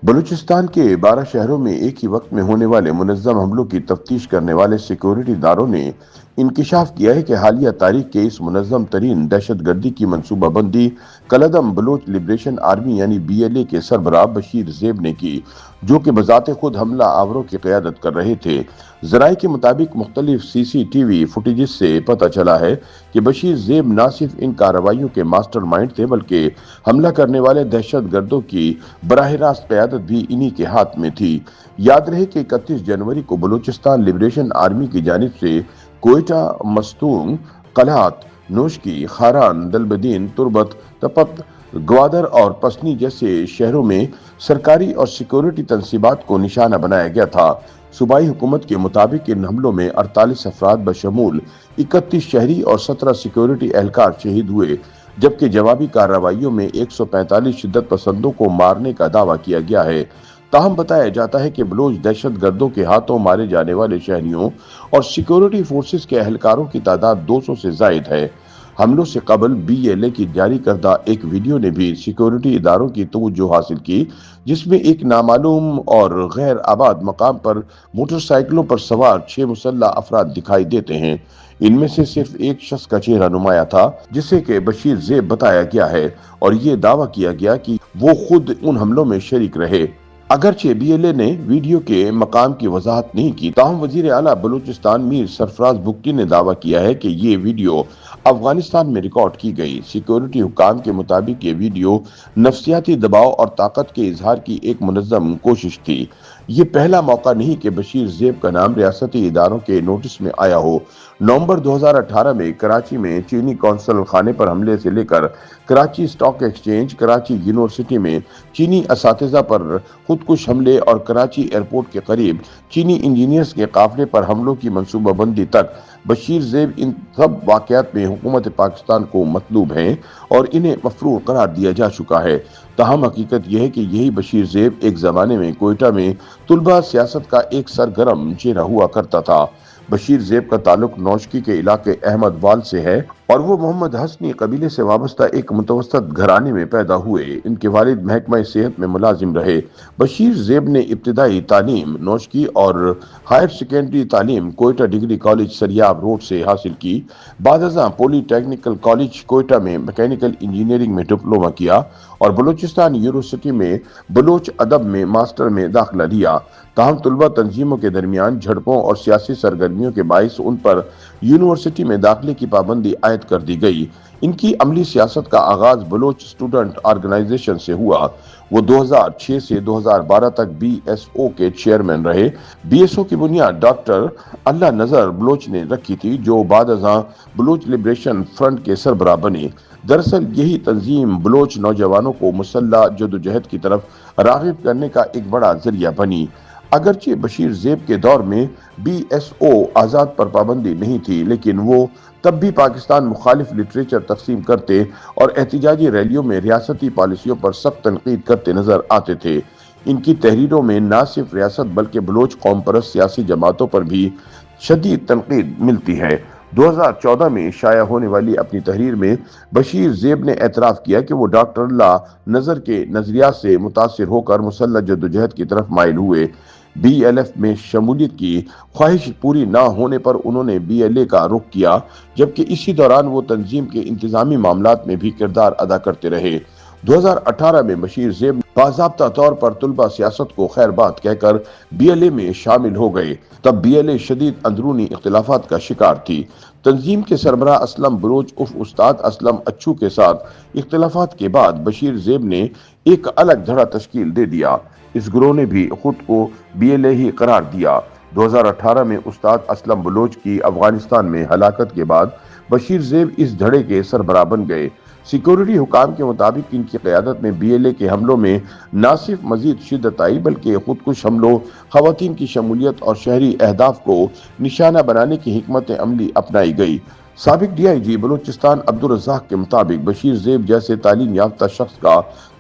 بلوچستان کے 12 شہروں میں ایک ہی وقت میں ہونے والے منظم حملوں کی تفتیش کرنے والے سیکورٹی اداروں نے انکشاف کیا ہے کہ حالیہ تاریخ کے اس منظم ترین دہشت گردی کی منصوبہ بندی کالعدم بلوچ لبریشن آرمی یعنی BLA کے سربراہ بشیر زیب نے کی، جو کہ بذات خود حملہ آوروں کی قیادت کر رہے تھے۔ ذرائع کے مطابق مختلف CCTV فوٹیجز سے پتہ چلا ہے کہ بشیر زیب نہ صرف ان کارروائیوں کے ماسٹر مائنڈ تھے بلکہ حملہ کرنے والے دہشت گردوں کی براہ راست قیادت بھی انہی کے ہاتھ میں تھی۔ یاد رہے کہ 31 جنوری کو بلوچستان لبریشن آرمی کی جانب سے کوئٹہ، مستونگ، قلات، نوشکی، خاران، دلبدین، تربت، تپت، گوادر اور پسنی جیسے شہروں میں سرکاری اور سیکورٹی تنصیبات کو نشانہ بنایا گیا تھا۔ صوبائی حکومت کے مطابق ان حملوں میں 48 افراد بشمول 31 شہری اور 17 سیکورٹی اہلکار شہید ہوئے، جبکہ جوابی کارروائیوں میں 145 شدت پسندوں کو مارنے کا دعویٰ کیا گیا ہے۔ تاہم بتایا جاتا ہے کہ بلوچ دہشت گردوں کے ہاتھوں مارے جانے والے شہریوں اور سیکورٹی فورسز کے اہلکاروں کی تعداد 200 سے زائد ہے۔ حملوں سے قبل BLA کی جاری کردہ ایک ویڈیو نے بھی سیکورٹی اداروں کی توجہ حاصل کی، جس میں ایک نامعلوم اور غیر آباد مقام پر موٹر سائیکلوں پر سوار 6 مسلح افراد دکھائی دیتے ہیں۔ ان میں سے صرف ایک شخص کا چہرہ نمایاں تھا، جسے کہ بشیر زیب بتایا گیا ہے، اور یہ دعویٰ کیا گیا کہ وہ خود ان حملوں میں شریک رہے۔ اگرچہ BLA نے ویڈیو کے مقام کی وضاحت نہیں کی، تاہم وزیر اعلیٰ بلوچستان میر سرفراز بگٹی نے دعویٰ کیا ہے کہ یہ ویڈیو افغانستان میں ریکارڈ کی گئی۔ سیکورٹی حکام کے مطابق یہ ویڈیو نفسیاتی دباؤ اور طاقت کے اظہار کی ایک منظم کوشش تھی۔ یہ پہلا موقع نہیں کہ بشیر زیب کا نام ریاستی اداروں کے نوٹس میں آیا ہو۔ نومبر 2018 میں کراچی میں چینی قونصل خانے پر حملے سے لے کر Karachi stock exchange, Karachi university میں چینی اساتذہ پر خودکش حملے اور کراچی ایئرپورٹ کے قریب چینی انجینئرز کے قافلے پر حملوں کی منصوبہ بندی تک، بشیر زیب ان سب واقعات میں حکومت پاکستان کو مطلوب ہیں اور انہیں مفروض قرار دیا جا چکا ہے۔ تاہم حقیقت یہ ہے کہ یہی بشیر زیب ایک زمانے میں کوئٹہ میں طلبہ سیاست کا ایک سرگرم چہرہ ہوا کرتا تھا۔ بشیر زیب کا تعلق نوشکی کے علاقے احمد وال سے ہے اور وہ محمد حسنی قبیلے سے وابستہ ایک متوسط گھرانے میں پیدا ہوئے۔ ان کے والد محکمہ صحت میں ملازم رہے۔ بشیر زیب نے ابتدائی تعلیم نوشکی اور ہائر سیکنڈری تعلیم Quetta degree college Sariab road سے حاصل کی۔ بعد ازاں پولی ٹیکنیکل کالج کوئٹہ میں میکینیکل انجینئرنگ میں ڈپلومہ کیا اور بلوچستان یونیورسٹی میں بلوچ ادب میں ماسٹر میں داخلہ لیا۔ تاہم طلبہ تنظیموں کے درمیان جھڑپوں اور سیاسی سرگرمیوں کے باعث ان پر یونیورسٹی میں داخلے کی پابندی عائد کر دی گئی۔ ان کی عملی سیاست کا آغاز بلوچ اسٹوڈنٹ آرگنائزیشن سے ہوا۔ وہ 2006 سے 2012 تک BSO کے چیئرمین رہے۔ BSO کی بنیاد ڈاکٹر اللہ نذر بلوچ نے رکھی تھی، جو بعد ازاں بلوچ لبریشن فرنٹ کے سربراہ بنے۔ دراصل یہی تنظیم بلوچ نوجوانوں کو مسلح جدوجہد کی طرف راغب کرنے کا ایک بڑا ذریعہ بنی۔ اگرچہ بشیر زیب کے دور میں BSO آزاد پر پابندی نہیں تھی، لیکن وہ تب بھی پاکستان مخالف لٹریچر تقسیم کرتے اور احتجاجی ریلیوں میں ریاستی پالیسیوں پر سخت تنقید کرتے نظر آتے تھے۔ ان کی تحریروں میں نہ صرف ریاست بلکہ بلوچ قوم پرست سیاسی جماعتوں پر بھی شدید تنقید ملتی ہے۔ 2014 میں شائع ہونے والی اپنی تحریر میں بشیر زیب نے اعتراف کیا کہ وہ ڈاکٹر اللہ نذر کے نظریات سے متاثر ہو کر مسلح جدوجہد کی طرف مائل ہوئے۔ BLF میں شمولیت کی خواہش پوری نہ ہونے پر انہوں نے BLA کا رخ کیا، جبکہ اسی دوران وہ تنظیم کے انتظامی معاملات میں بھی کردار ادا کرتے رہے۔ 2018 میں بشیر زیب باضابطہ طور پر طلبہ سیاست کو خیر بات کہہ کر BLA میں شامل ہو گئے۔ تب BLA شدید اندرونی اختلافات کا شکار تھی۔ تنظیم کے سربراہ اسلم بلوچ استاد اسلم اچھو کے ساتھ اختلافات کے بعد بشیر زیب نے ایک الگ دھڑا تشکیل دے دیا۔ اس گروہ نے بھی خود کو BLA ہی قرار دیا۔ 2018 میں استاد اسلم بلوچ کی افغانستان میں ہلاکت کے بعد بشیر زیب اس دھڑے کے سربراہ بن گئے۔ سیکورٹی حکام کے مطابق ان کی قیادت میں BLA کے حملوں میں نہ صرف مزید شدت آئی بلکہ خودکش حملوں، خواتین کی شمولیت اور شہری اہداف کو نشانہ بنانے کی حکمت عملی اپنائی گئی۔ سابق DIG بلوچستان عبدالرزاق کے مطابق بشیر زیب جیسے تعلیم یافتہ شخص کا